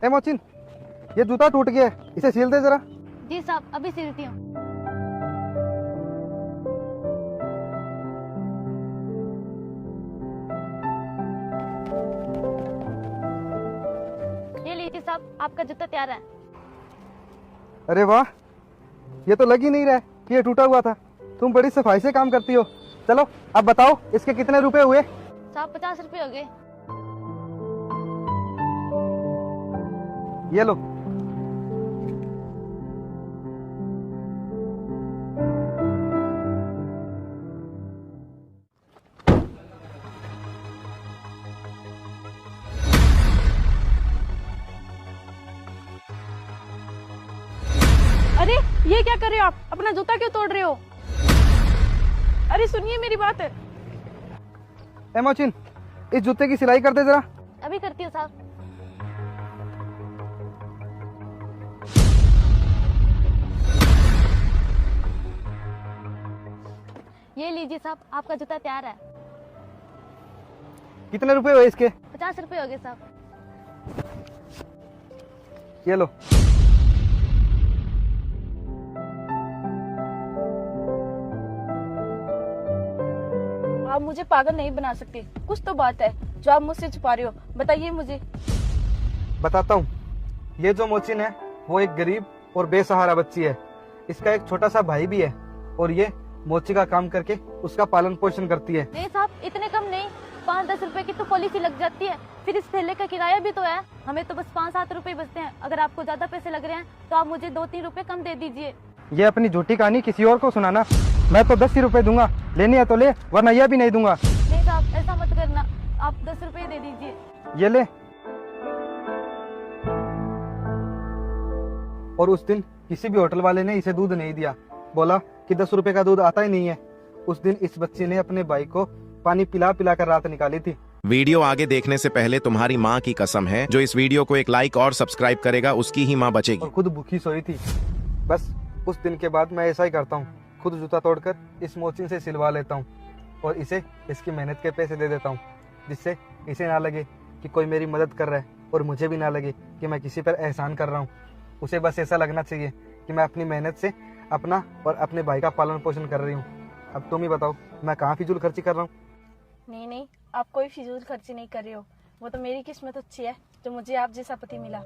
ए मोचिन, ये जूता टूट गया है, इसे सील दे जरा। जी साहब, अभी सिलती हूँ। ये लीजिए साहब, आपका जूता तैयार है। अरे वाह, ये तो लग ही नहीं रहा है कि ये टूटा हुआ था। तुम बड़ी सफाई से काम करती हो। चलो अब बताओ इसके कितने रुपए हुए? साहब 50 रुपए हो गए। ये लो। अरे ये क्या कर रहे हो आप? अपना जूता क्यों तोड़ रहे हो? अरे सुनिए मेरी बात। ए मोचिन, इस जूते की सिलाई कर दे जरा। अभी करती हूँ साहब। ये लीजिए साहब, आपका जूता तैयार है। कितने रुपए हुए इसके? 50 रुपए हो गए साहब। ये लो। आप मुझे पागल नहीं बना सकते। कुछ तो बात है जो आप मुझसे छुपा रहे हो। बताइए मुझे। बताता हूँ। ये जो मोचिन है वो एक गरीब और बेसहारा बच्ची है। इसका एक छोटा सा भाई भी है और ये मोची का काम करके उसका पालन पोषण करती है। नहीं साहब, इतने कम नहीं। 5-10 रुपए की तो पॉलिसी लग जाती है, फिर इस थैले का किराया भी तो है। हमें तो बस 5-7 रुपए बचते हैं। अगर आपको ज्यादा पैसे लग रहे हैं तो आप मुझे 2-3 रुपए कम दे दीजिए। ये अपनी झूठी कहानी किसी और को सुनाना। मैं तो 10 ही रुपए दूंगा, लेनी है तो ले, वरना यह भी नहीं दूंगा। नहीं साहब, ऐसा मत करना। आप 10 रुपए दे दीजिए। ये ले। और उस दिन किसी भी होटल वाले ने इसे दूध नहीं दिया, बोला कि 10 रुपए का दूध आता ही नहीं है। उस दिन इस बच्ची ने अपने भाई को पानी पिला पिला कर रात निकाली थी। वीडियो आगे देखने से पहले तुम्हारी माँ की कसम है, जो इस वीडियो को एक लाइक और सब्सक्राइब करेगा उसकी ही माँ बचेगी। और खुद भूखी सोई थी। बस उस दिन के बाद मैं ऐसा ही करता हूँ, खुद जूता तोड़कर इस मोचिन से सिलवा लेता हूँ और इसे इसकी मेहनत के पैसे दे देता हूँ, जिससे इसे ना लगे कि कोई मेरी मदद कर रहा है और मुझे भी ना लगे कि मैं किसी पर एहसान कर रहा हूँ। उसे बस ऐसा लगना चाहिए कि मैं अपनी मेहनत से अपना और अपने भाई का पालन पोषण कर रही हूँ। अब तुम ही बताओ, मैं कहाँ फिजूल खर्ची कर रहा हूँ? नहीं, आप कोई फिजूल खर्ची नहीं कर रहे हो। वो तो मेरी किस्मत अच्छी है जो मुझे आप जैसा पति मिला।